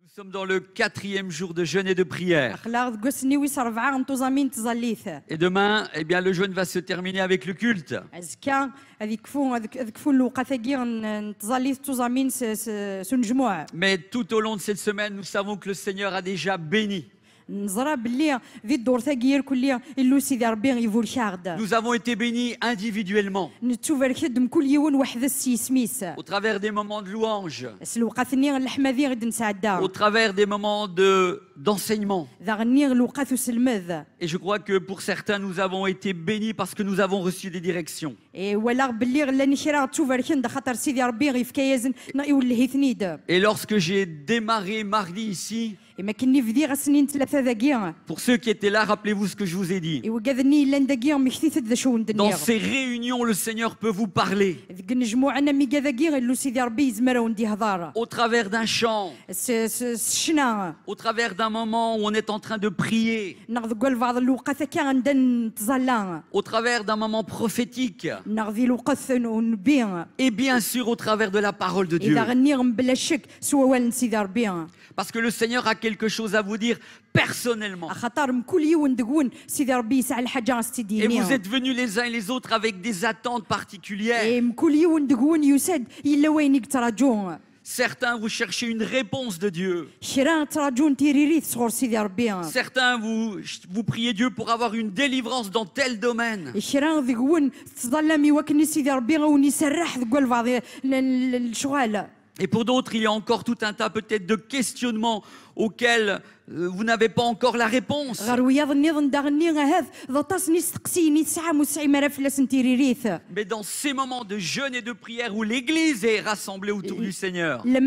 Nous sommes dans le 4e jour de jeûne et de prière. Et demain, eh bien, le jeûne va se terminer avec le culte. Mais tout au long de cette semaine, nous savons que le Seigneur a déjà béni. Nous avons été bénis individuellement au travers des moments de louange, au travers des moments d'enseignement. Et je crois que pour certains, nous avons été bénis parce que nous avons reçu des directions. Et lorsque j'ai démarré mardi ici, pour ceux qui étaient là, rappelez-vous ce que je vous ai dit. Dans ces réunions, le Seigneur peut vous parler. Au travers d'un chant, au travers d'un moment où on est en train de prier, au travers d'un moment prophétique, et bien sûr au travers de la parole de Dieu. Parce que le Seigneur a quelque chose à vous dire personnellement. Et vous êtes venus les uns et les autres avec des attentes particulières. Certains, vous cherchez une réponse de Dieu. Certains, vous priez Dieu pour avoir une délivrance dans tel domaine. Et pour d'autres, il y a encore tout un tas peut-être de questionnements auxquels vous n'avez pas encore la réponse. Mais dans ces moments de jeûne et de prière où l'Église est rassemblée autour du Seigneur, Dieu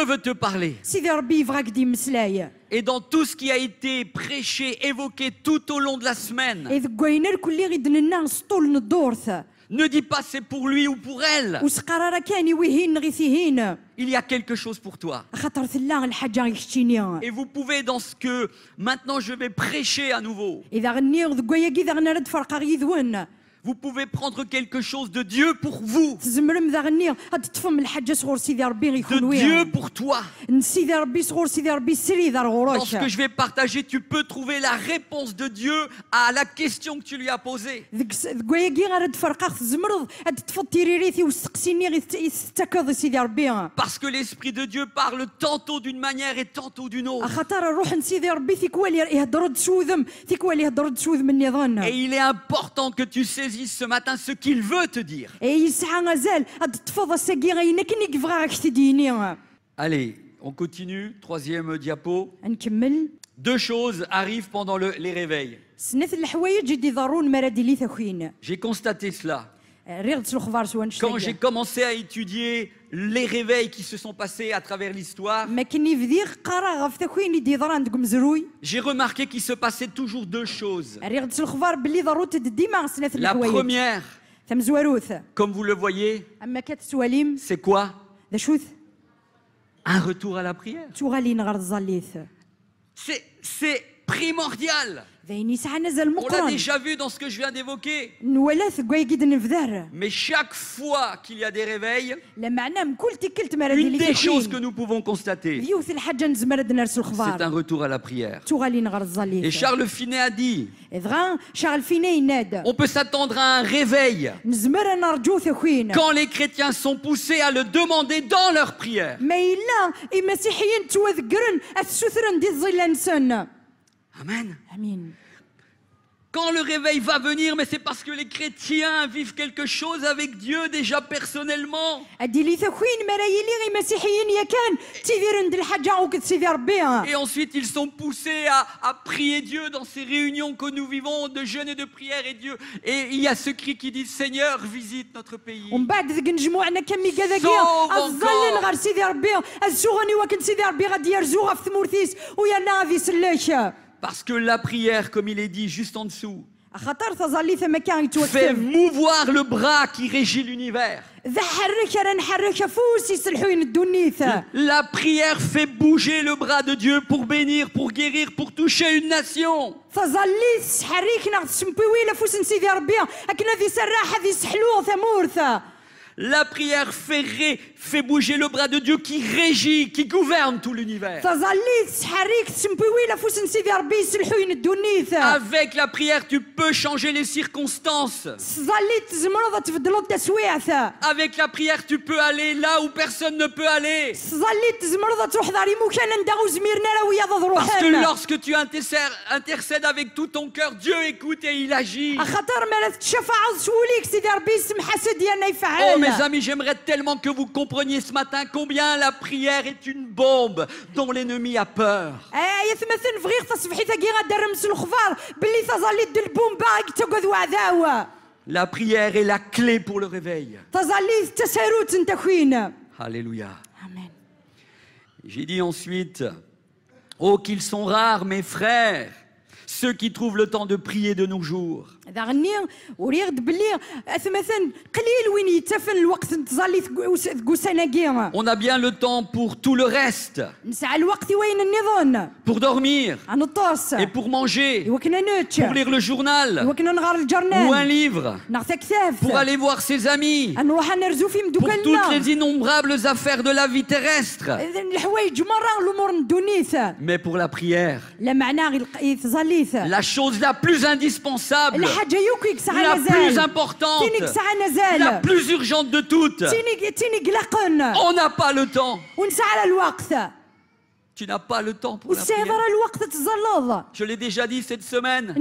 veut te parler. Et dans tout ce qui a été prêché, évoqué tout au long de la semaine, ne dis pas c'est pour lui ou pour elle. Il y a quelque chose pour toi. Et vous pouvez, dans ce que maintenant je vais prêcher à nouveau, vous pouvez prendre quelque chose de Dieu pour vous, de Dieu pour toi. Dans ce que je vais partager, tu peux trouver la réponse de Dieu à la question que tu lui as posée. Parce que l'Esprit de Dieu parle tantôt d'une manière et tantôt d'une autre. Et il est important que tu saisisses ce matin ce qu'il veut te dire. Allez, on continue. 3e diapo. Deux choses arrivent pendant les réveils. J'ai constaté cela. Quand j'ai commencé à étudier les réveils qui se sont passés à travers l'histoire, j'ai remarqué qu'il se passait toujours deux choses. La première, comme vous le voyez, c'est quoi? Un retour à la prière. C'est primordial. On l'a déjà vu dans ce que je viens d'évoquer. Mais chaque fois qu'il y a des réveils, une des choses que nous pouvons constater, c'est un retour à la prière. Et Charles Finet a dit, on peut s'attendre à un réveil quand les chrétiens sont poussés à le demander dans leur prière. Amen. Quand le réveil va venir, mais c'est parce que les chrétiens vivent quelque chose avec Dieu déjà personnellement. Et ensuite, ils sont poussés à prier Dieu dans ces réunions que nous vivons de jeûne et de prière. Et il y a ce cri qui dit, Seigneur, visite notre pays. Parce que la prière, comme il est dit juste en dessous, fait mouvoir le bras qui régit l'univers. La prière fait bouger le bras de Dieu pour bénir, pour guérir, pour toucher une nation. La prière fait bouger le bras de Dieu qui régit, qui gouverne tout l'univers. Avec la prière, tu peux changer les circonstances. Avec la prière, tu peux aller là où personne ne peut aller. Parce que lorsque tu intercèdes avec tout ton cœur, Dieu écoute et il agit. Oh mes amis, j'aimerais tellement que vous compreniez ce matin combien la prière est une bombe dont l'ennemi a peur. La prière est la clé pour le réveil. Alléluia. Amen. J'ai dit ensuite, oh qu'ils sont rares mes frères, ceux qui trouvent le temps de prier de nos jours. On a bien le temps pour tout le reste. Pour dormir. Et pour manger. Pour lire le journal. Ou un livre. Pour aller voir ses amis. Pour toutes les innombrables affaires de la vie terrestre. Mais pour la prière, la chose la plus indispensable, la plus importante, la plus urgente de toutes, on n'a pas le temps. Tu n'as pas le temps pour la prière. Je l'ai déjà dit cette semaine.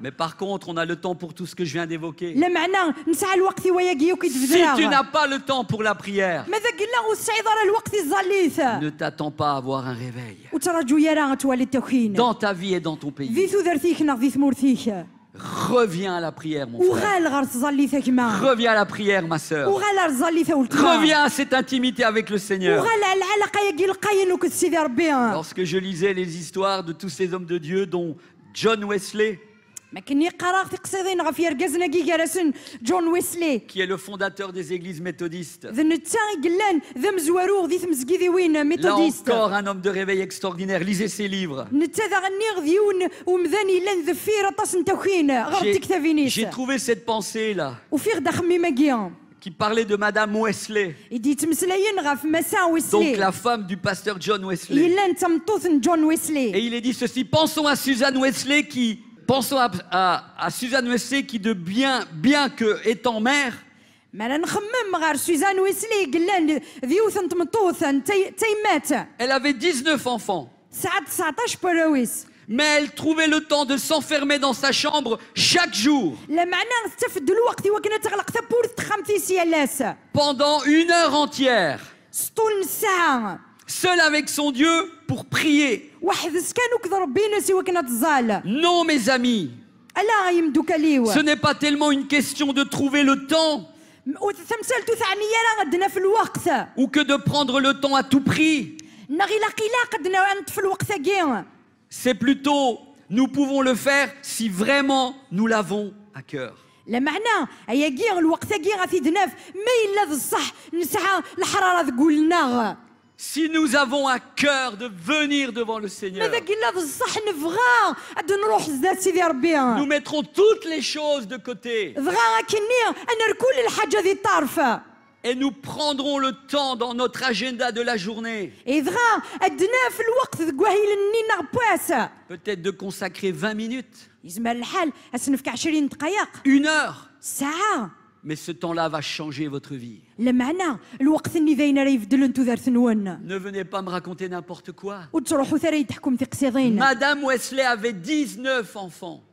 Mais par contre, on a le temps pour tout ce que je viens d'évoquer. Si tu n'as pas le temps pour la prière, ne t'attends pas à avoir un réveil dans ta vie et dans ton pays. Reviens à la prière, mon frère. Reviens à la prière, ma sœur. Reviens à cette intimité avec le Seigneur. Lorsque je lisais les histoires de tous ces hommes de Dieu, dont John Wesley, qui est le fondateur des églises méthodistes. Là encore, un homme de réveil extraordinaire. Lisez ses livres. J'ai trouvé cette pensée-là qui parlait de Madame Wesley, donc la femme du pasteur John Wesley. Et il est dit ceci: pensons à Susan Wesley qui... Pensons à Susan Wesley qui, bien que étant mère, elle avait 19 enfants. Mais elle trouvait le temps de s'enfermer dans sa chambre chaque jour. Pendant 1 heure entière. Seul avec son Dieu pour prier. Non, mes amis, ce n'est pas tellement une question de trouver le temps ou que de prendre le temps à tout prix. C'est plutôt, nous pouvons le faire si vraiment nous l'avons à cœur. Si nous avons à cœur de venir devant le Seigneur, nous mettrons toutes les choses de côté et nous prendrons le temps dans notre agenda de la journée peut-être de consacrer 20 minutes, 1 heure. Mais ce temps-là va changer votre vie. Ne venez pas me raconter n'importe quoi. Madame Wesley avait 19 enfants.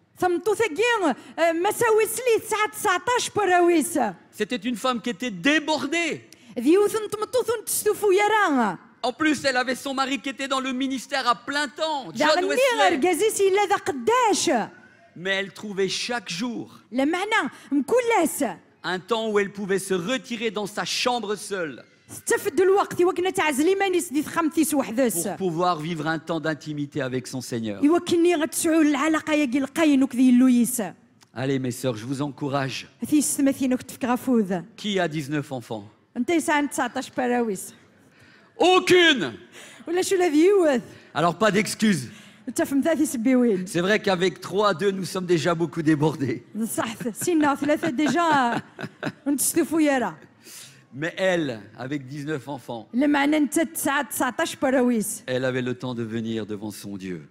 C'était une femme qui était débordée. En plus, elle avait son mari qui était dans le ministère à plein temps, John Wesley. Mais elle trouvait chaque jour un temps où elle pouvait se retirer dans sa chambre seule pour pouvoir vivre un temps d'intimité avec son Seigneur. Allez mes sœurs, je vous encourage. Qui a 19 enfants? Aucune. Alors pas d'excuses. C'est vrai qu'avec 3, 2, nous sommes déjà beaucoup débordés. Mais elle, avec 19 enfants, elle avait le temps de venir devant son Dieu.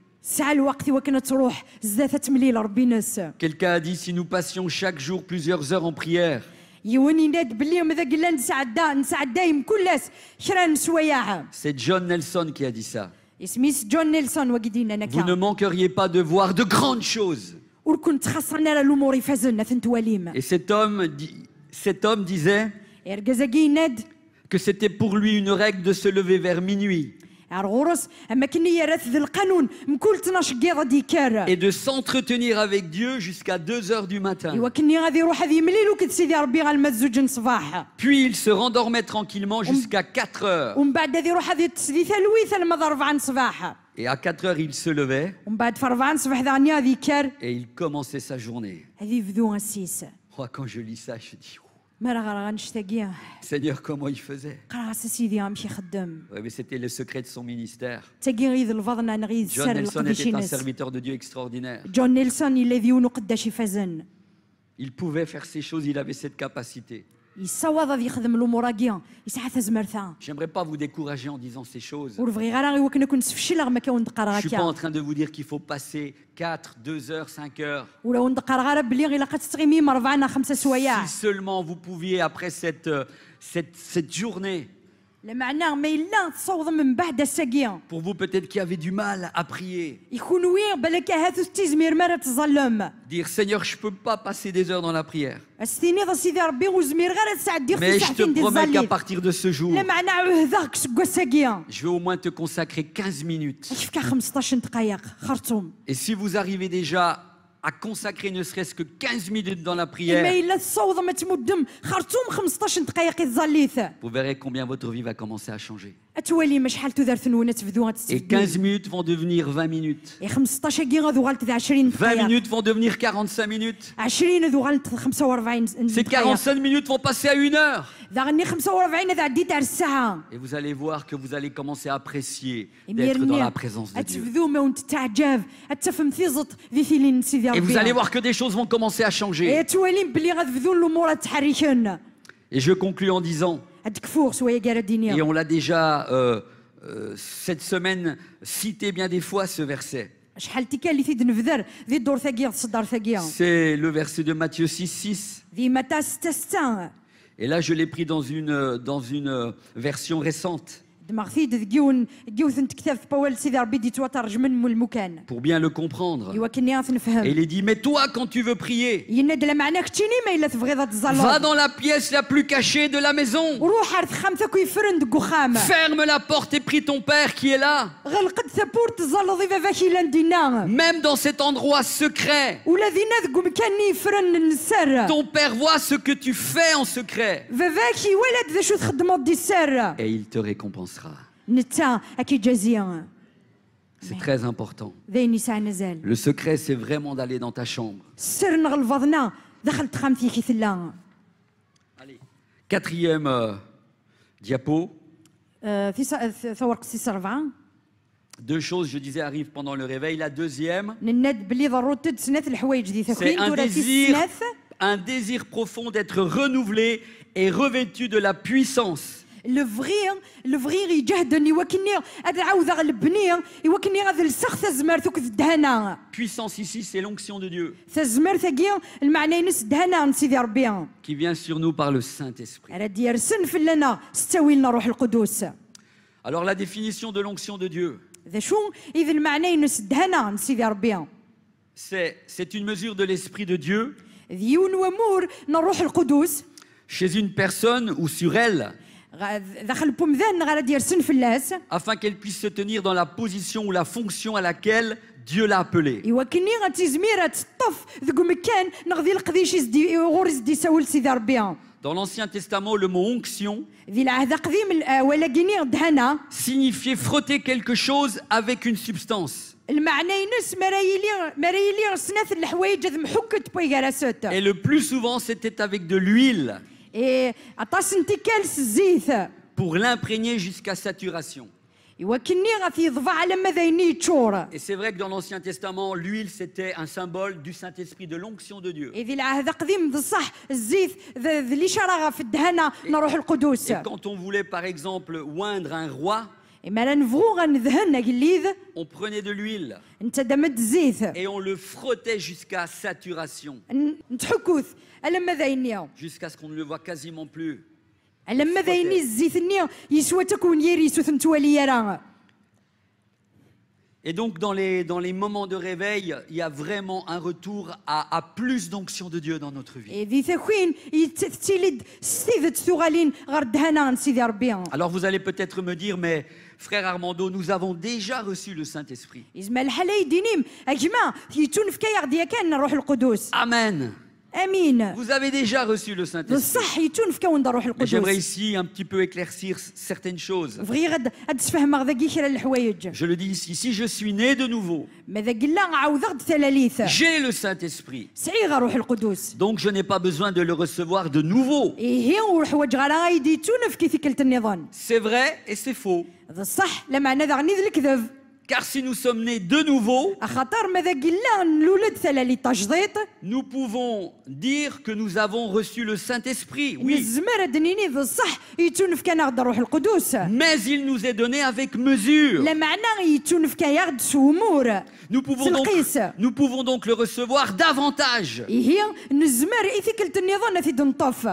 Quelqu'un a dit, si nous passions chaque jour plusieurs heures en prière, c'est John Nelson qui a dit ça. Vous ne manqueriez pas de voir de grandes choses. Et cet homme disait que c'était pour lui une règle de se lever vers minuit et de s'entretenir avec Dieu jusqu'à 2 heures du matin. Puis il se rendormait tranquillement jusqu'à 4 heures. Et à 4 heures, il se levait et il commençait sa journée. Oh, quand je lis ça, je dis, Seigneur, comment il faisait? Oui, mais c'était le secret de son ministère. John Nelson était un serviteur de Dieu extraordinaire. Il pouvait faire ces choses, il avait cette capacité. J'aimerais pas vous décourager en disant ces choses. Je suis pas en train de vous dire qu'il faut passer 4, 2 heures, 5 heures. Si seulement vous pouviez après cette journée. Pour vous peut-être qui avez du mal à prier. Dire Seigneur, je peux pas passer des heures dans la prière. Mais je te promets qu'à partir de ce jour, je vais au moins te consacrer 15 minutes. Et si vous arrivez déjà à consacrer ne serait-ce que 15 minutes dans la prière, vous verrez combien votre vie va commencer à changer. Et 15 minutes vont devenir 20 minutes. 20 minutes vont devenir 45 minutes. Ces 45 minutes vont passer à 1 heure. Et vous allez voir que vous allez commencer à apprécier d'être dans la présence de Dieu. Et vous allez voir que des choses vont commencer à changer. Et je conclus en disant, et on l'a déjà cette semaine cité bien des fois ce verset. C'est le verset de Matthieu 6, 6. Et là je l'ai pris dans une version récente. Pour bien le comprendre. Et il est dit, mais toi quand tu veux prier, va dans la pièce la plus cachée de la maison. Ferme la porte et prie ton Père qui est là. Même dans cet endroit secret, ton Père voit ce que tu fais en secret. Et il te récompensera. C'est très important. Le secret, c'est vraiment d'aller dans ta chambre. Allez, 4e diapo. 2 choses, je disais, arrivent pendant le réveil. La 2e, c'est un désir profond d'être renouvelé et revêtu de la puissance. Puissance ici, c'est l'onction de Dieu qui vient sur nous par le Saint-Esprit. Alors la définition de l'onction de Dieu, c'est une mesure de l'Esprit de Dieu chez une personne ou sur elle, afin qu'elle puisse se tenir dans la position ou la fonction à laquelle Dieu l'a appelée. Dans l'Ancien Testament, le mot onction signifiait frotter quelque chose avec une substance. Et le plus souvent, c'était avec de l'huile pour l'imprégner jusqu'à saturation. Et c'est vrai que dans l'Ancien Testament, l'huile c'était un symbole du Saint-Esprit, de l'onction de Dieu. Et quand on voulait par exemple oindre un roi, on prenait de l'huile et on le frottait jusqu'à saturation, jusqu'à ce qu'on ne le voit quasiment plus. Et donc dans les moments de réveil, il y a vraiment un retour à plus d'onction de Dieu dans notre vie. Alors vous allez peut-être me dire, mais frère Armando, nous avons déjà reçu le Saint-Esprit. Amen. Vous avez déjà reçu le Saint-Esprit. J'aimerais ici un petit peu éclaircir certaines choses. Je le dis ici, si je suis né de nouveau, j'ai le Saint-Esprit. Donc je n'ai pas besoin de le recevoir de nouveau. C'est vrai et c'est faux. Car si nous sommes nés de nouveau, nous pouvons dire que nous avons reçu le Saint-Esprit, oui. Mais il nous est donné avec mesure. Nous pouvons donc le recevoir davantage.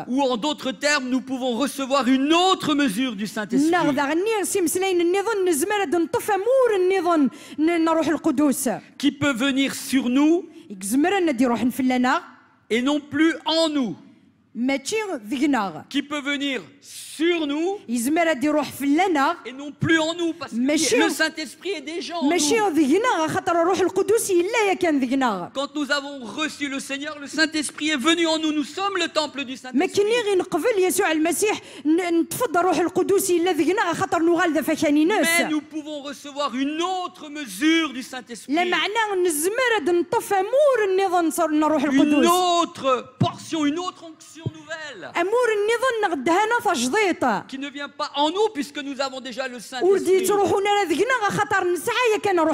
Ou en d'autres termes, nous pouvons recevoir une autre mesure du Saint-Esprit qui peut venir sur nous et non plus en nous, qui peut venir sur nous et non plus en nous, parce que le Saint-Esprit est déjà en nous. Quand nous avons reçu le Seigneur, le Saint-Esprit est venu en nous. Nous sommes le temple du Saint-Esprit. Mais nous pouvons recevoir une autre mesure du Saint-Esprit, une autre portion, une autre onction nouvelle, qui ne vient pas en nous puisque nous avons déjà le Saint-Esprit,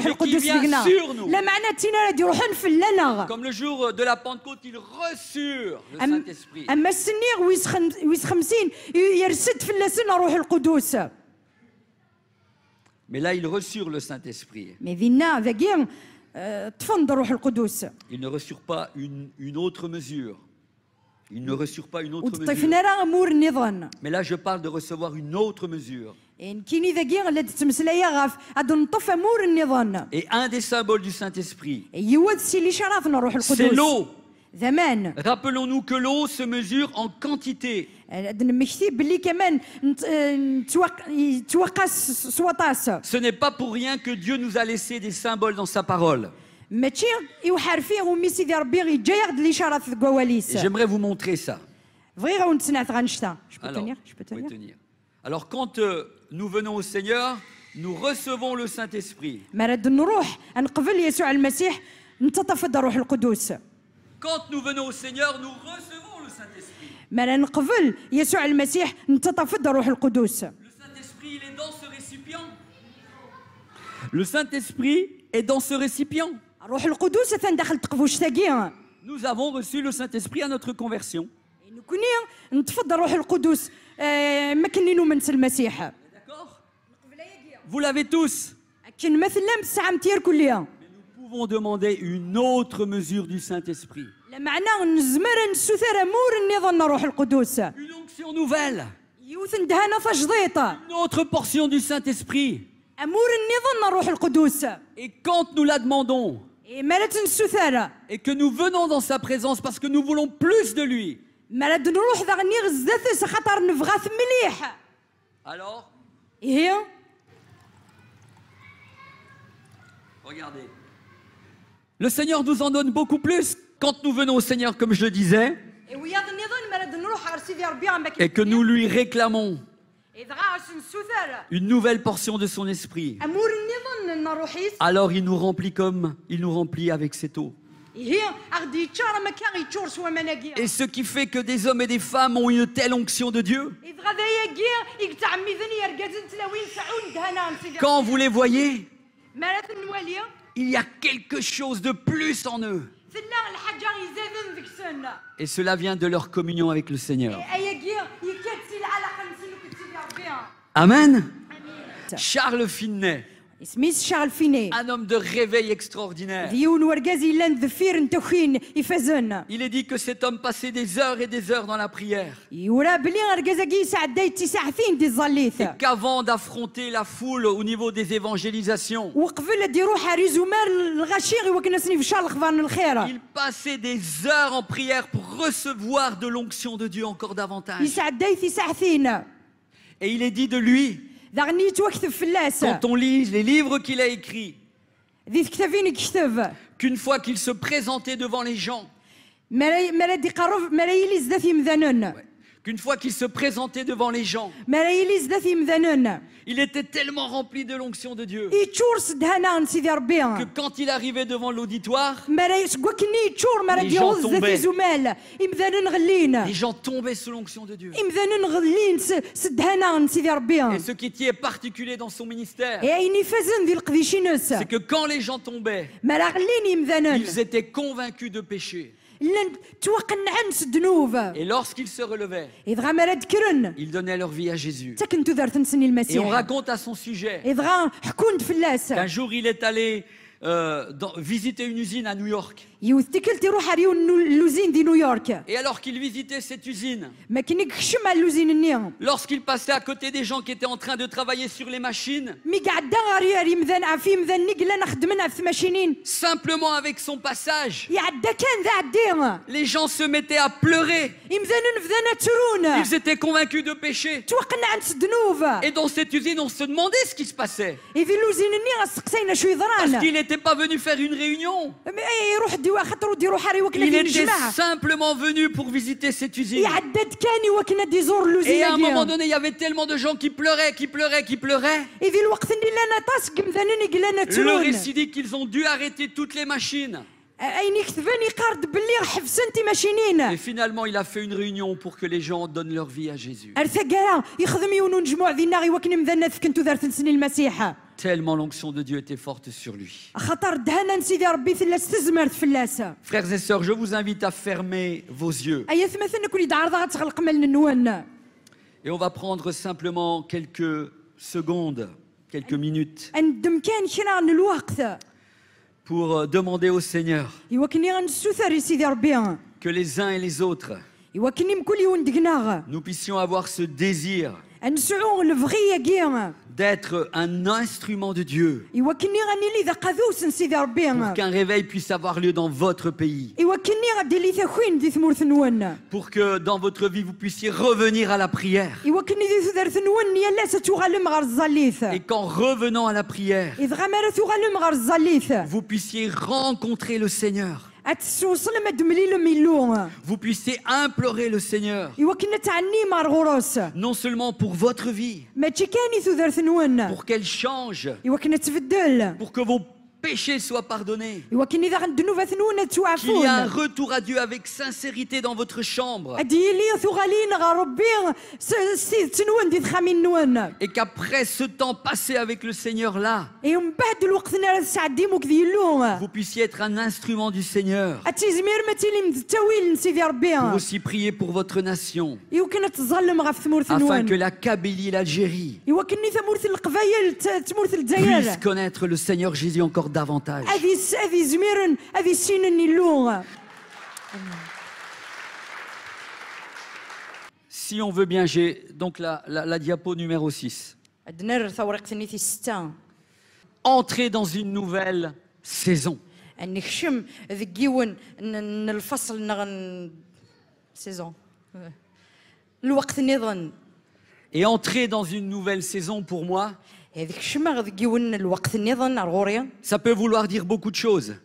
mais qui vient sur nous. Comme le jour de la Pentecôte, ils reçurent le Saint-Esprit. Mais là, ils reçurent le Saint-Esprit. Ils ne reçurent pas une autre mesure. Ils ne reçurent pas une autre mesure. Mais là, je parle de recevoir une autre mesure. Et un des symboles du Saint-Esprit, c'est l'eau. Rappelons-nous que l'eau se mesure en quantité. Ce n'est pas pour rien que Dieu nous a laissé des symboles dans sa parole. J'aimerais vous montrer ça. Je peux tenir. Alors quand nous venons au Seigneur, nous recevons le Saint-Esprit. Quand nous venons au Seigneur, nous recevons le Saint-Esprit. Le Saint-Esprit, il est dans ce récipient. Le Saint-Esprit est dans ce récipient. Nous avons reçu le Saint-Esprit à notre conversion. D'accord? Vous l'avez tous. Mais nous pouvons demander une autre mesure du Saint-Esprit. Une onction nouvelle. Une autre portion du Saint-Esprit. Et quand nous la demandons, et que nous venons dans sa présence parce que nous voulons plus de lui, alors, regardez, le Seigneur nous en donne beaucoup plus quand nous venons au Seigneur, comme je le disais, et que nous lui réclamons une nouvelle portion de son esprit. Alors il nous remplit avec cette eau. Et ce qui fait que des hommes et des femmes ont une telle onction de Dieu. Quand vous les voyez, il y a quelque chose de plus en eux. Et cela vient de leur communion avec le Seigneur. Amen. Charles Finney, un homme de réveil extraordinaire. Il est dit que cet homme passait des heures et des heures dans la prière. Et qu'avant d'affronter la foule au niveau des évangélisations, il passait des heures en prière pour recevoir de l'onction de Dieu encore davantage. Et il est dit de lui, quand on lit les livres qu'il a écrits, qu'une fois qu'il se présentait devant les gens, qu'une fois qu'il se présentait devant les gens, il était tellement rempli de l'onction de Dieu que quand il arrivait devant l'auditoire, les gens tombaient. Les gens tombaient sous l'onction de Dieu. Et ce qui était particulier dans son ministère, c'est que quand les gens tombaient, ils étaient convaincus de péché. Et lorsqu'ils se relevaient, ils donnaient leur vie à Jésus. Et on raconte à son sujet qu'un jour il est allé visiter une usine à New York. Et alors qu'il visitait cette usine, lorsqu'il passait à côté des gens qui étaient en train de travailler sur les machines, simplement avec son passage, les gens se mettaient à pleurer. Ils étaient convaincus de péché. Et dans cette usine, on se demandait ce qui se passait. Parce qu'il n'était pas venu faire une réunion. Il était simplement venu pour visiter cette usine. Et à un moment donné, il y avait tellement de gens qui pleuraient. Le récit dit qu'ils ont dû arrêter toutes les machines. Et finalement, il a fait une réunion pour que les gens donnent leur vie à Jésus. Tellement l'onction de Dieu était forte sur lui. Frères et sœurs, je vous invite à fermer vos yeux. Et on va prendre simplement quelques secondes, quelques minutes pour demander au Seigneur que les uns et les autres, nous puissions avoir ce désir d'être un instrument de Dieu pour qu'un réveil puisse avoir lieu dans votre pays, pour que dans votre vie vous puissiez revenir à la prière, et qu'en revenant à la prière vous puissiez rencontrer le Seigneur, vous puissiez implorer le Seigneur, non seulement pour votre vie, pour qu'elle change, pour que vos péchés soient pardonnés, qu'il y ait un retour à Dieu avec sincérité dans votre chambre, et qu'après ce temps passé avec le Seigneur là, vous puissiez être un instrument du Seigneur, pour aussi prier pour votre nation, afin que la Kabylie et l'Algérie puissent connaître le Seigneur Jésus encore davantage. Si on veut bien, j'ai donc la diapo numéro 6. Entrer dans une nouvelle saison. Et entrer dans une nouvelle saison pour moi, ça peut vouloir dire beaucoup de choses.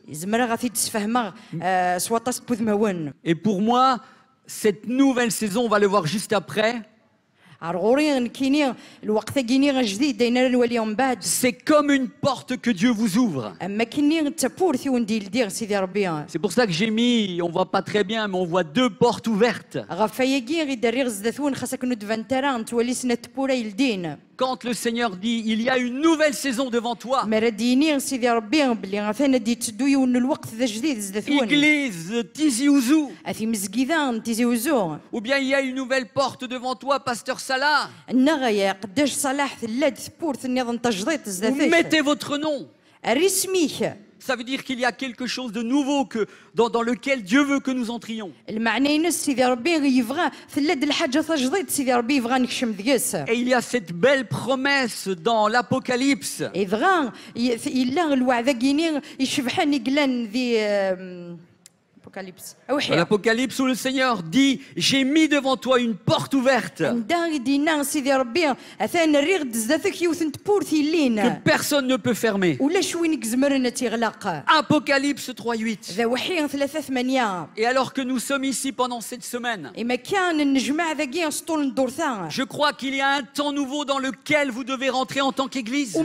Et pour moi, cette nouvelle saison, on va le voir juste après, C'est comme une porte que Dieu vous ouvre. C'est pour ça que j'ai mis, on voit pas très bien, mais on voit 2 portes ouvertes. Quand le Seigneur dit, il y a une nouvelle saison devant toi. Église Tizi Ouzou. Ou bien il y a une nouvelle porte devant toi, Pasteur Salah. Mettez votre nom. Ça veut dire qu'il y a quelque chose de nouveau dans lequel Dieu veut que nous entrions. Et il y a cette belle promesse dans l'Apocalypse. L'Apocalypse où le Seigneur dit, j'ai mis devant toi une porte ouverte que personne ne peut fermer. Apocalypse 3:8. Et alors que nous sommes ici pendant cette semaine, je crois qu'il y a un temps nouveau dans lequel vous devez rentrer en tant qu'Église.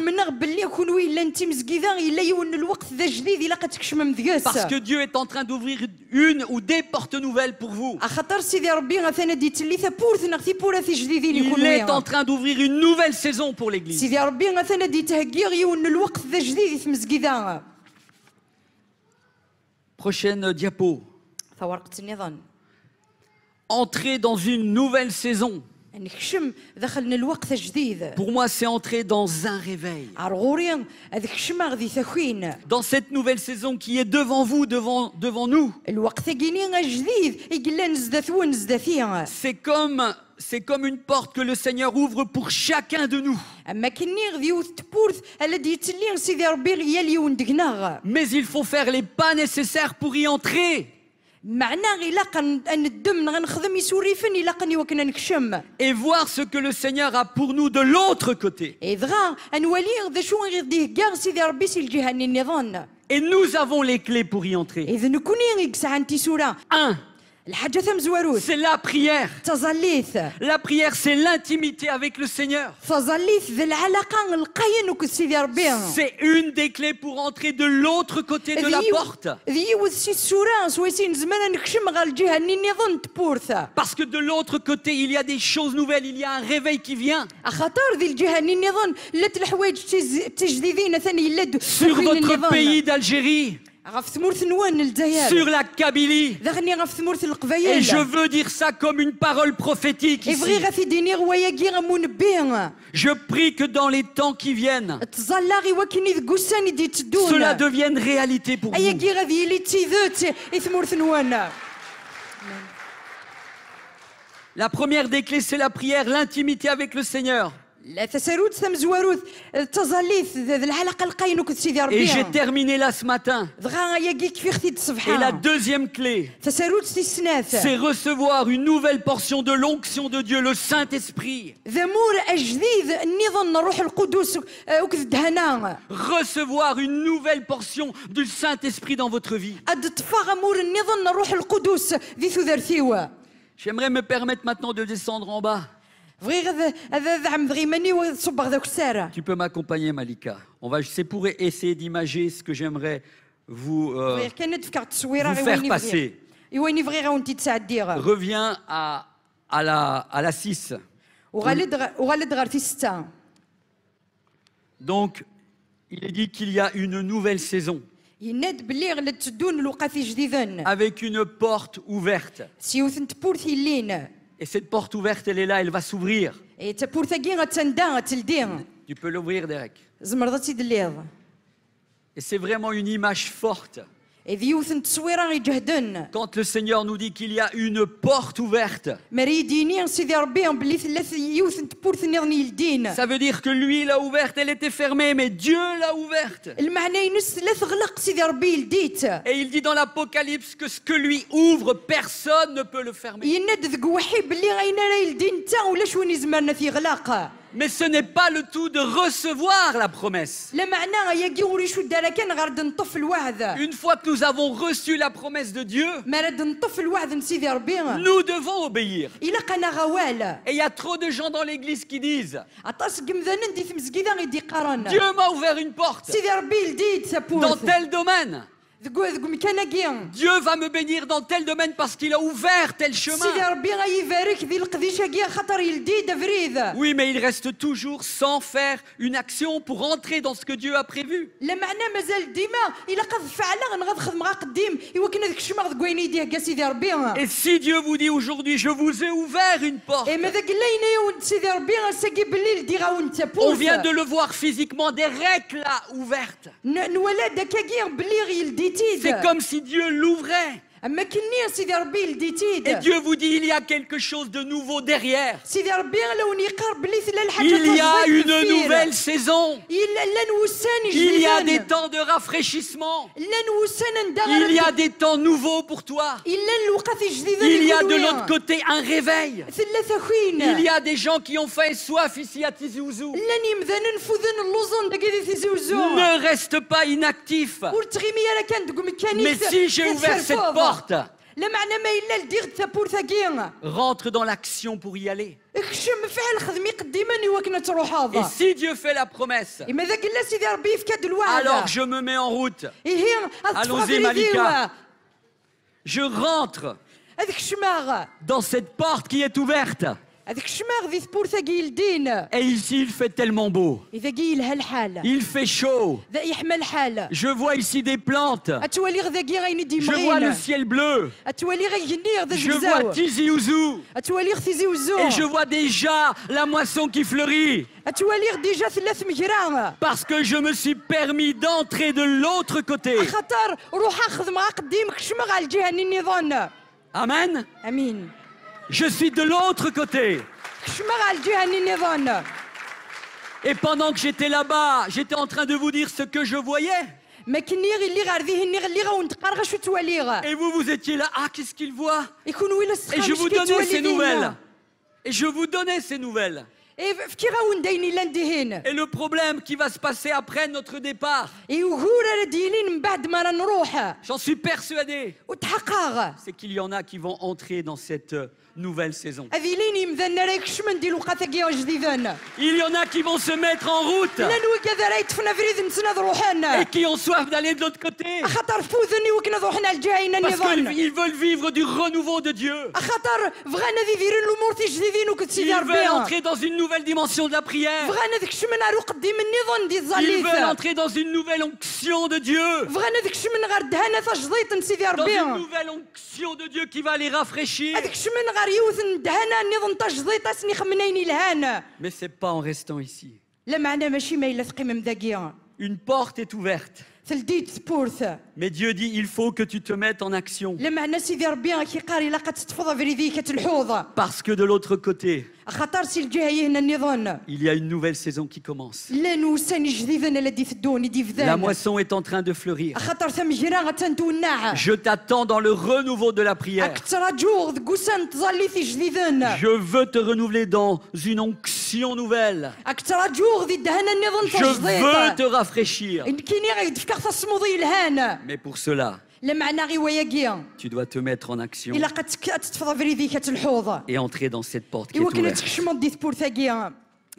Parce que Dieu est en train d'ouvrir une ou des portes nouvelles pour vous. Il est en train d'ouvrir une nouvelle saison pour l'Église. Prochaine diapo. Entrer dans une nouvelle saison. Pour moi, c'est entrer dans un réveil. Dans cette nouvelle saison qui est devant vous, devant nous. C'est comme une porte que le Seigneur ouvre pour chacun de nous. Mais il faut faire les pas nécessaires pour y entrer. Et voir ce que le Seigneur a pour nous de l'autre côté. Et nous avons les clés pour y entrer. 1. C'est la prière. La prière, c'est l'intimité avec le Seigneur. C'est une des clés pour entrer de l'autre côté de la porte. Parce que de l'autre côté, il y a des choses nouvelles, il y a un réveil qui vient. Sur votre pays d'Algérie. Sur la Kabylie. Et je veux dire ça comme une parole prophétique ici. Je prie que dans les temps qui viennent, cela devienne réalité pour vous. La première des clés, c'est la prière, l'intimité avec le Seigneur. Et j'ai terminé là ce matin. Et la deuxième clé, c'est recevoir une nouvelle portion de l'onction de Dieu, le Saint-Esprit. Recevoir une nouvelle portion du Saint-Esprit dans votre vie. J'aimerais me permettre maintenant de descendre en bas. Tu peux m'accompagner, Malika. C'est pour essayer d'imager ce que j'aimerais vous faire passer. Reviens à la 6. Donc, il est dit qu'il y a une nouvelle saison. Avec une porte ouverte. Et cette porte ouverte, elle est là, elle va s'ouvrir. Tu peux l'ouvrir, Derek. Et c'est vraiment une image forte. Quand le Seigneur nous dit qu'il y a une porte ouverte, ça veut dire que lui l'a ouverte, elle était fermée, mais Dieu l'a ouverte. Et il dit dans l'Apocalypse que ce que lui ouvre, personne ne peut le fermer. Mais ce n'est pas le tout de recevoir la promesse. Une fois que nous avons reçu la promesse de Dieu, nous devons obéir. Et il y a trop de gens dans l'église qui disent Dieu m'a ouvert une porte dans tel domaine. Dieu va me bénir dans tel domaine parce qu'il a ouvert tel chemin. Oui, mais il reste toujours sans faire une action pour entrer dans ce que Dieu a prévu. Et si Dieu vous dit aujourd'hui, je vous ai ouvert une porte, on vient de le voir physiquement, des règles là ouvertes. C'est comme si Dieu l'ouvrait. Et Dieu vous dit, il y a quelque chose de nouveau derrière. Il y a une nouvelle saison. Il y a des temps de rafraîchissement. Il y a des temps nouveaux pour toi. Il y a de l'autre côté un réveil. Il y a des gens qui ont faim et soif ici à Tizi Ouzou. Ne reste pas inactif. Mais si j'ai ouvert cette porte, rentre dans l'action pour y aller. Et si Dieu fait la promesse, alors je me mets en route. Allons-y, Malika. Je rentre dans cette porte qui est ouverte. Et ici, il fait tellement beau. Il fait chaud. Je vois ici des plantes. Je vois le ciel bleu. Je vois Tizi Ouzou. Et je vois déjà la moisson qui fleurit. Parce que je me suis permis d'entrer de l'autre côté. Amen. Amen. Je suis de l'autre côté. Et pendant que j'étais là-bas, j'étais en train de vous dire ce que je voyais. Et vous, vous étiez là, ah, qu'est-ce qu'il voit? Et je vous donnais ces nouvelles. Et je vous donnais ces nouvelles. Et le problème qui va se passer après notre départ, j'en suis persuadé, c'est qu'il y en a qui vont entrer dans cette nouvelle saison. Il y en a qui vont se mettre en route et qui ont soif d'aller de l'autre côté parce qu'ils veulent vivre du renouveau de Dieu. Ils veulent entrer dans une nouvelle dimension de la prière. Ils veulent entrer dans une nouvelle onction de Dieu. Dans une nouvelle onction de Dieu qui va les rafraîchir. Mais c'est pas en restant ici. Une porte est ouverte. Mais Dieu dit, il faut que tu te mettes en action. Parce que de l'autre côté, il y a une nouvelle saison qui commence. La moisson est en train de fleurir. Je t'attends dans le renouveau de la prière. Je veux te renouveler dans une onction nouvelle. Je veux te rafraîchir. Mais pour cela, tu dois te mettre en action et entrer dans cette porte qui est ouverte.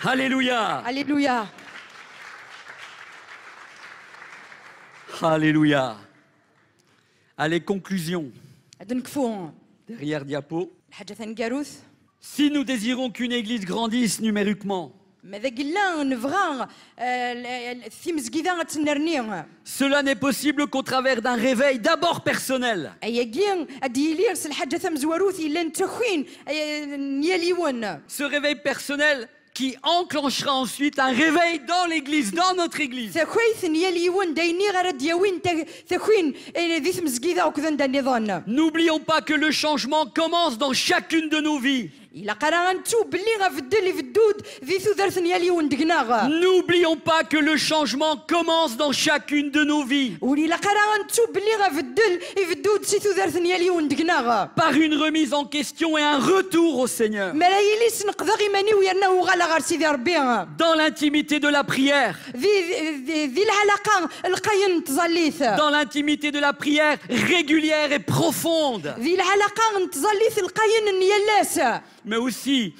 Alléluia. Alléluia. Alléluia. Allez, conclusion. Derrière diapo. Si nous désirons qu'une église grandisse numériquement, cela n'est possible qu'au travers d'un réveil d'abord personnel. Ce réveil personnel qui enclenchera ensuite un réveil dans l'église, dans notre église. N'oublions pas que le changement commence dans chacune de nos vies. N'oublions pas que le changement commence dans chacune de nos vies. Par une remise en question et un retour au Seigneur. Dans l'intimité de la prière. Dans l'intimité de la prière régulière et profonde. Mais aussi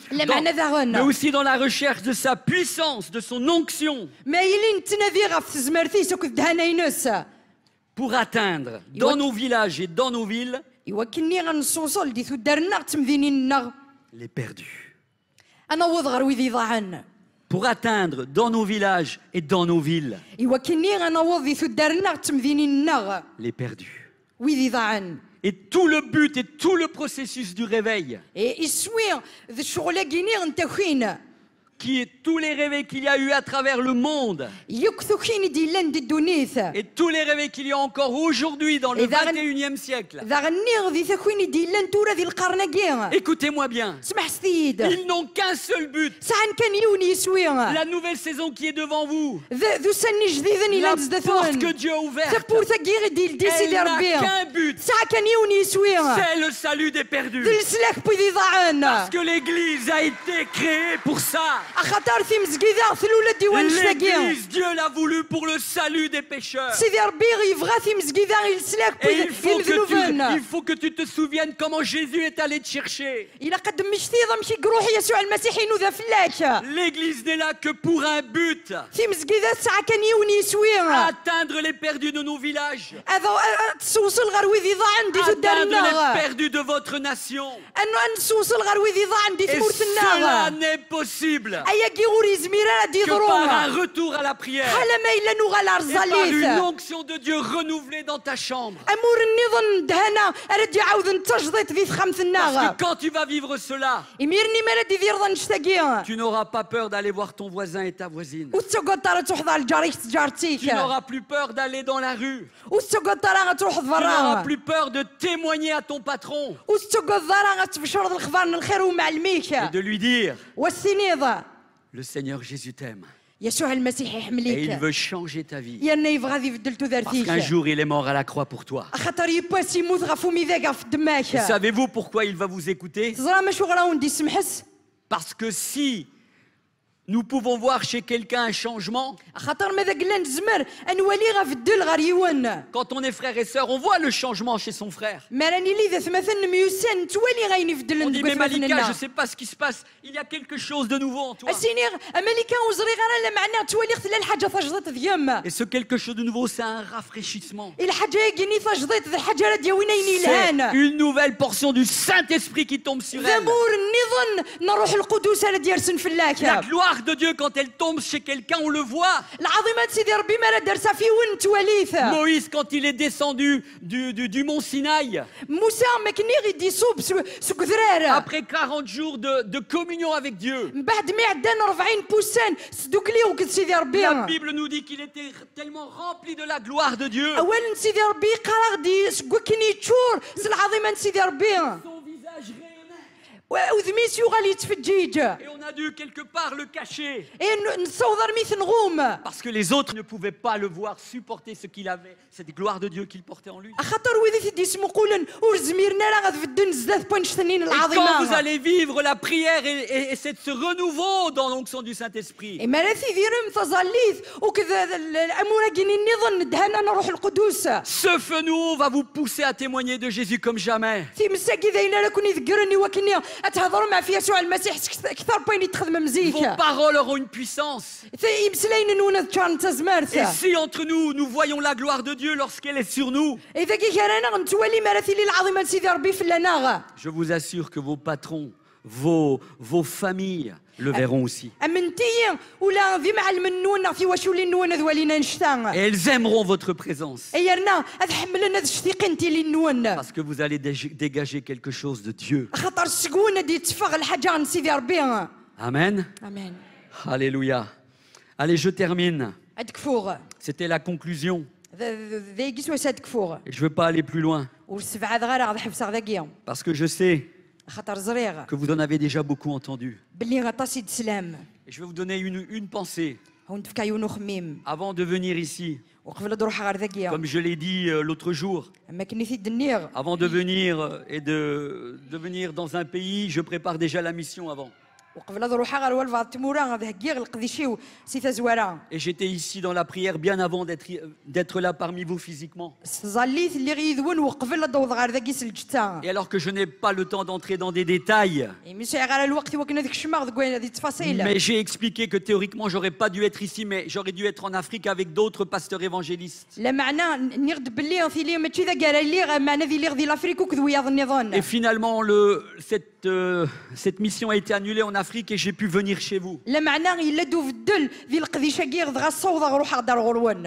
dans la recherche de sa puissance, de son onction. Pour atteindre dans nos villages et dans nos villes les perdus. Pour atteindre dans nos villages et dans nos villes les perdus. Et tout le but et tout le processus du réveil, qui est tous les réveils qu'il y a eu à travers le monde, et tous les réveils qu'il y a encore aujourd'hui dans le 21e siècle. Écoutez-moi bien, ils n'ont qu'un seul but. La nouvelle saison qui est devant vous, la porte que Dieu a ouverte, elle n'a qu'un but, c'est le salut des perdus. Parce que l'Église a été créée pour ça. L'Église, Dieu l'a voulu pour le salut des pécheurs. Et il faut que tu te souviennes comment Jésus est allé te chercher. L'Église n'est là que pour un but. Atteindre les perdus de nos villages. Atteindre les perdus de votre nation. Et cela n'est possible que par un retour à la prière et par une onction de Dieu renouvelée dans ta chambre. Parce que quand tu vas vivre cela, tu n'auras pas peur d'aller voir ton voisin et ta voisine. Tu n'auras plus peur d'aller dans la rue. Tu n'auras plus peur de témoigner à ton patron et de lui dire: le Seigneur Jésus t'aime. Et il veut changer ta vie. Parce qu'un jour il est mort à la croix pour toi. Et savez-vous pourquoi il va vous écouter? Parce que si nous pouvons voir chez quelqu'un un changement, quand on est frère et sœur, on voit le changement chez son frère. On dit: mais Malika, je ne sais pas ce qui se passe, il y a quelque chose de nouveau en toi. Et ce quelque chose de nouveau, c'est un rafraîchissement. C'est une nouvelle portion du Saint-Esprit qui tombe sur elle. La gloire de Dieu, quand elle tombe chez quelqu'un, on le voit. Moïse, quand il est descendu du mont Sinaï, après 40 jours de communion avec Dieu, la Bible nous dit qu'il était tellement rempli de la gloire de Dieu. Son visage rayonnait. Et on a dû quelque part le cacher. Parce que les autres ne pouvaient pas le voir, supporter ce qu'il avait, cette gloire de Dieu qu'il portait en lui. Et quand vous allez vivre la prière et ce renouveau dans l'onction du Saint-Esprit, ce feu nouveau va vous pousser à témoigner de Jésus comme jamais. Vos paroles auront une puissance. Et si entre nous, nous voyons la gloire de Dieu lorsqu'elle est sur nous, je vous assure que vos patrons, vos familles le verront aussi. Et elles aimeront votre présence. Parce que vous allez dégager quelque chose de Dieu. Amen. Amen. Alléluia. Allez, je termine. C'était la conclusion. Et je ne veux pas aller plus loin. Parce que je sais que vous en avez déjà beaucoup entendu. Et je vais vous donner une pensée avant de venir ici. Comme je l'ai dit l'autre jour, avant de venir et de venir dans un pays, je prépare déjà la mission avant. Et j'étais ici dans la prière bien avant d'être là parmi vous physiquement. Et alors que je n'ai pas le temps d'entrer dans des détails, mais j'ai expliqué que théoriquement j'aurais pas dû être ici, mais j'aurais dû être en Afrique avec d'autres pasteurs évangélistes. Et finalement cette mission a été annulée en Afrique et j'ai pu venir chez vous. Et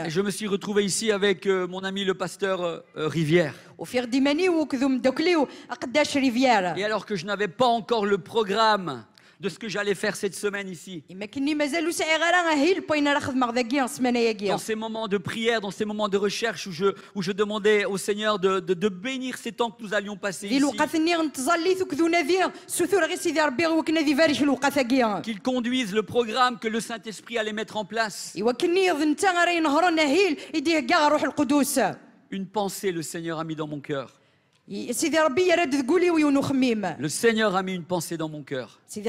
je me suis retrouvé ici avec mon ami le pasteur Rivière. Et alors que je n'avais pas encore le programme de ce que j'allais faire cette semaine ici, dans ces moments de prière, dans ces moments de recherche où je demandais au Seigneur de bénir ces temps que nous allions passer ici, qu'il conduise le programme que le Saint-Esprit allait mettre en place. Une pensée le Seigneur a mis dans mon cœur. Le Seigneur a mis une pensée dans mon cœur. Et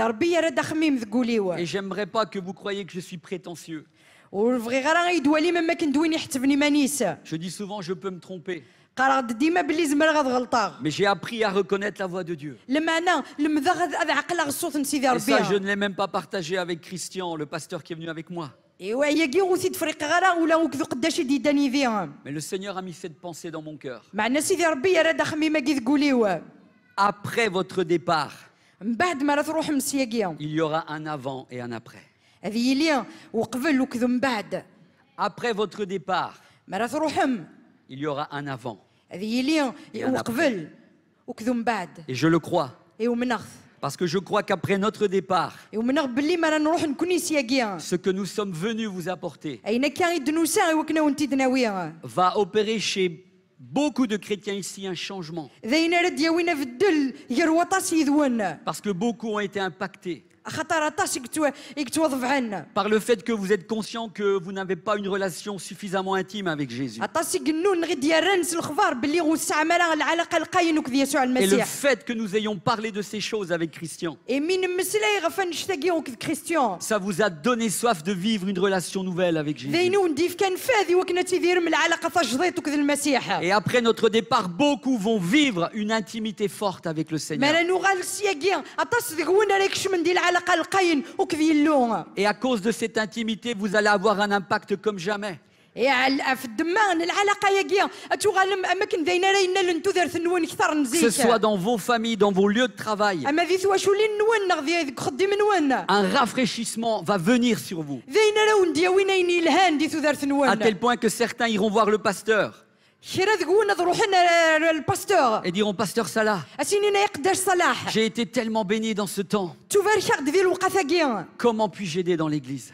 j'aimerais pas que vous croyiez que je suis prétentieux. Je dis souvent je peux me tromper. Mais j'ai appris à reconnaître la voix de Dieu. Et ça, je ne l'ai même pas partagé avec Christian, le pasteur qui est venu avec moi. Mais le Seigneur a mis cette pensée dans mon cœur. Après votre départ, il y aura un avant et un après. Après votre départ, il y aura un avant et un après. Et je le crois. Parce que je crois qu'après notre départ, ce que nous sommes venus vous apporter va opérer chez beaucoup de chrétiens ici un changement. Parce que beaucoup ont été impactés par le fait que vous êtes conscient que vous n'avez pas une relation suffisamment intime avec Jésus. Et le fait que nous ayons parlé de ces choses avec Christian, ça vous a donné soif de vivre une relation nouvelle avec Jésus. Et après notre départ, beaucoup vont vivre une intimité forte avec le Seigneur. Et à cause de cette intimité, vous allez avoir un impact comme jamais. Que ce soit dans vos familles, dans vos lieux de travail, un rafraîchissement va venir sur vous. À tel point que certains iront voir le pasteur et diront: Pasteur Salah, j'ai été tellement béni dans ce temps. Comment puis-je aider dans l'église?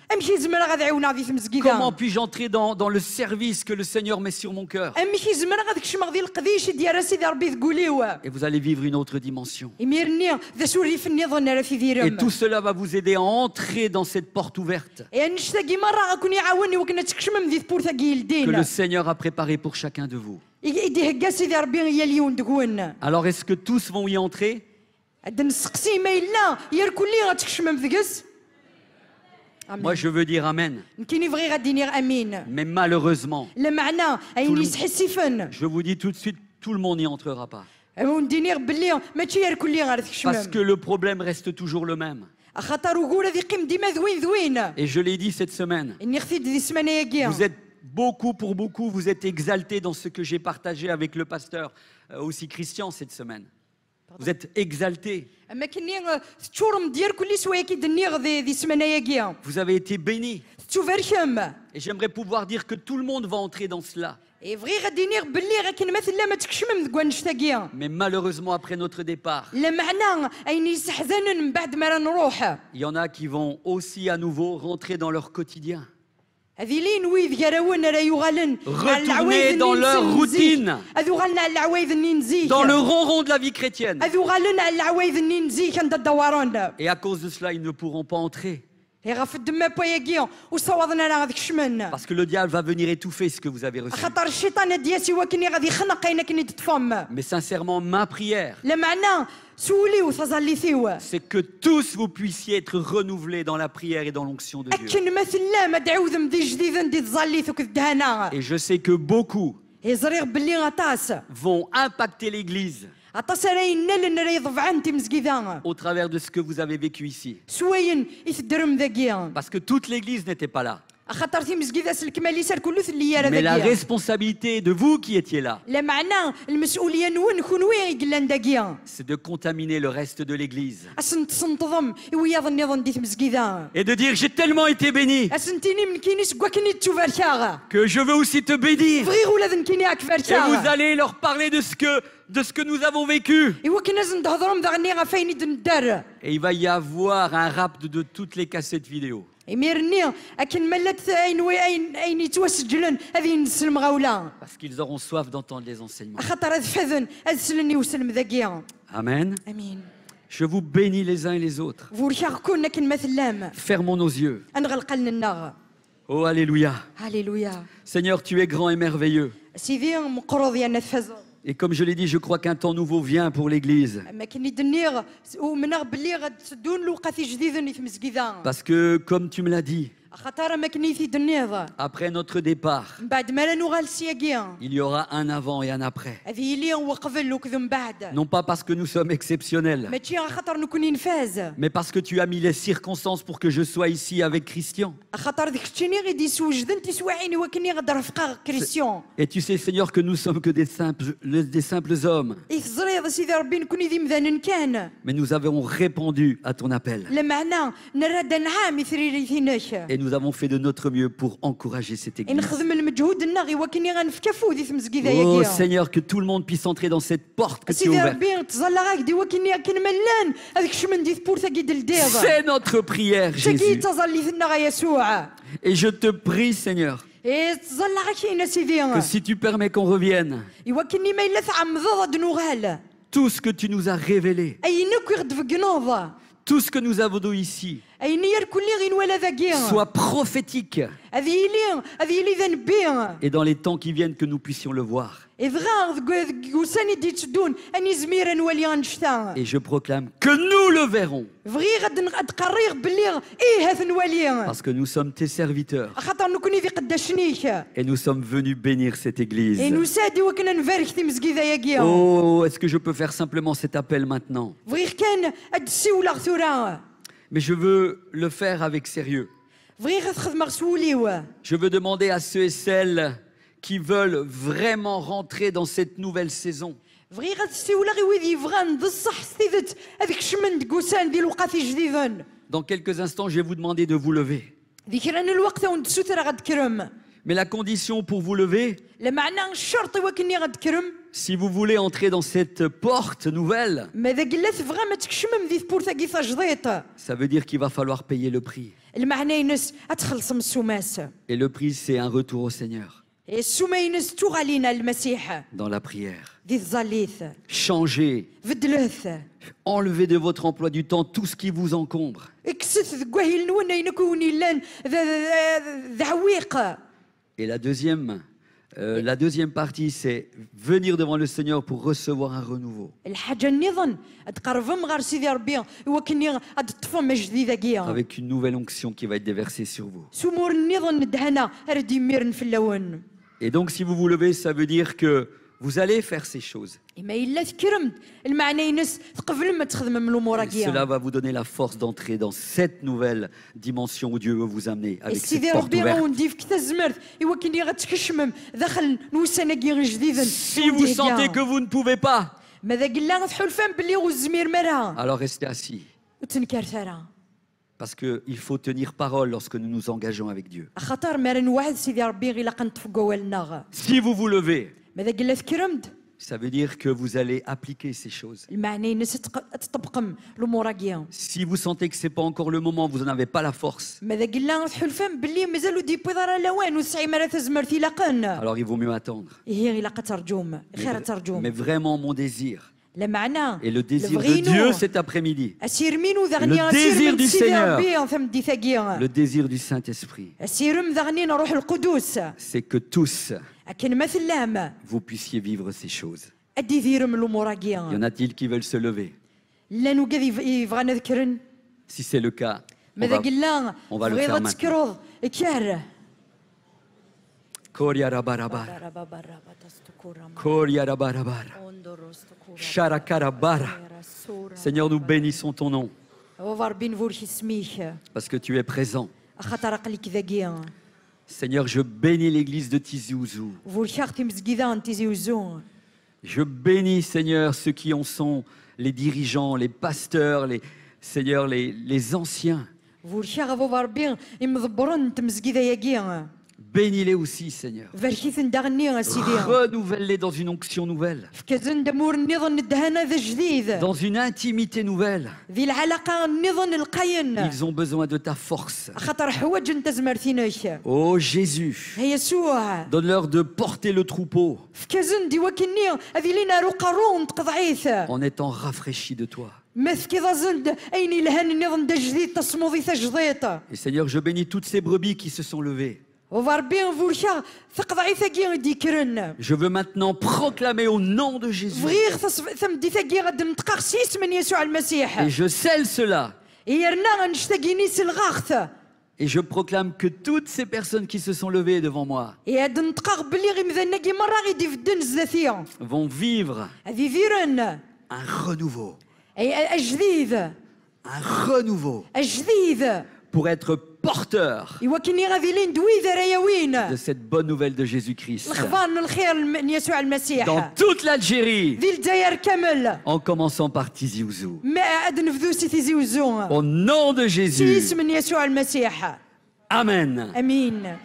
Comment puis-je entrer dans le service que le Seigneur met sur mon cœur? Et vous allez vivre une autre dimension. Et tout cela va vous aider à entrer dans cette porte ouverte que le Seigneur a préparée pour chacun de vous. Alors est-ce que tous vont y entrer? Moi je veux dire Amen. Mais malheureusement, je vous dis tout de suite, tout le monde n'y entrera pas. Parce que le problème reste toujours le même. Et je l'ai dit cette semaine, vous êtes pour beaucoup, vous êtes exaltés dans ce que j'ai partagé avec le pasteur, aussi Christian, cette semaine. Vous êtes exaltés. Vous avez été bénis. Et j'aimerais pouvoir dire que tout le monde va entrer dans cela. Mais malheureusement, après notre départ, il y en a qui vont aussi à nouveau rentrer dans leur quotidien. Retourner dans leur routine, dans le ronron de la vie chrétienne. Et à cause de cela, ils ne pourront pas entrer. Parce que le diable va venir étouffer ce que vous avez reçu. Mais sincèrement, ma prière, c'est que tous vous puissiez être renouvelés dans la prière et dans l'onction de Dieu. Et je sais que beaucoup vont impacter l'Église au travers de ce que vous avez vécu ici. Parce que toute l'Église n'était pas là. Mais la responsabilité de vous qui étiez là, c'est de contaminer le reste de l'Église. Et de dire, j'ai tellement été béni que je veux aussi te bénir. Et vous allez leur parler de ce que nous avons vécu. Et il va y avoir un rap de toutes les cassettes vidéo. Parce qu'ils auront soif d'entendre les enseignements. Amen. Je vous bénis les uns et les autres. Fermons nos yeux. Oh, alléluia. Seigneur, tu es grand et merveilleux. Et comme je l'ai dit, je crois qu'un temps nouveau vient pour l'Église. Parce que, comme tu me l'as dit, après notre départ, il y aura un avant et un après. Non pas parce que nous sommes exceptionnels, mais parce que tu as mis les circonstances pour que je sois ici avec Christian. Et tu sais, Seigneur, que nous sommes que des simples hommes. Mais nous avons répondu à ton appel. Et nous avons fait de notre mieux pour encourager cette église. Oh Seigneur, que tout le monde puisse entrer dans cette porte que tu as ouverte. C'est notre prière, Jésus. Et je te prie, Seigneur, que si tu permets qu'on revienne, tout ce que tu nous as révélé, tout ce que nous avons dit ici, soit prophétique. Et dans les temps qui viennent, que nous puissions le voir. Et je proclame que nous le verrons. Parce que nous sommes tes serviteurs. Et nous sommes venus bénir cette église. Oh, est-ce que je peux faire simplement cet appel maintenant? Mais je veux le faire avec sérieux. Je veux demander à ceux et celles qui veulent vraiment rentrer dans cette nouvelle saison. Dans quelques instants, je vais vous demander de vous lever. Mais la condition pour vous lever, si vous voulez entrer dans cette porte nouvelle, ça veut dire qu'il va falloir payer le prix. Et le prix, c'est un retour au Seigneur. Dans la prière. Changez. Enlevez de votre emploi du temps tout ce qui vous encombre. Et la deuxième partie, c'est venir devant le Seigneur pour recevoir un renouveau. Avec une nouvelle onction qui va être déversée sur vous. Et donc si vous vous levez, ça veut dire que vous allez faire ces choses. Et cela va vous donner la force d'entrer dans cette nouvelle dimension où Dieu veut vous amener avec cette porte ouverte. Si vous sentez que vous ne pouvez pas, alors restez assis. Parce qu'il faut tenir parole lorsque nous nous engageons avec Dieu. Si vous vous levez, Ça veut dire que vous allez appliquer ces choses. Si vous sentez que ce n'est pas encore le moment, vous n'en avez pas la force, alors il vaut mieux attendre. Mais vraiment mon désir, et le désir de Dieu cet après-midi, le désir du Seigneur, le désir du Saint-Esprit, c'est que tous vous puissiez vivre ces choses. Y en a-t-il qui veulent se lever? Si c'est le cas, on va le faire maintenant. Seigneur, nous bénissons ton nom parce que tu es présent. Seigneur, je bénis l'église de Tizi Ouzou. Je bénis, Seigneur, ceux qui en sont les dirigeants, les pasteurs, Seigneur, les anciens. Bénis-les aussi, Seigneur. Renouvelle-les dans une onction nouvelle. Dans une intimité nouvelle. Ils ont besoin de ta force. Oh Jésus, donne-leur de porter le troupeau en étant rafraîchis de toi. Et Seigneur, je bénis toutes ces brebis qui se sont levées. Je veux maintenant proclamer au nom de Jésus. Et je scelle cela. Et je proclame que toutes ces personnes qui se sont levées devant moi vont vivre un renouveau. Un renouveau pour être porteur de cette bonne nouvelle de Jésus-Christ dans toute l'Algérie, en commençant par Tizi Ouzou. Au nom de Jésus. Amen. Amen.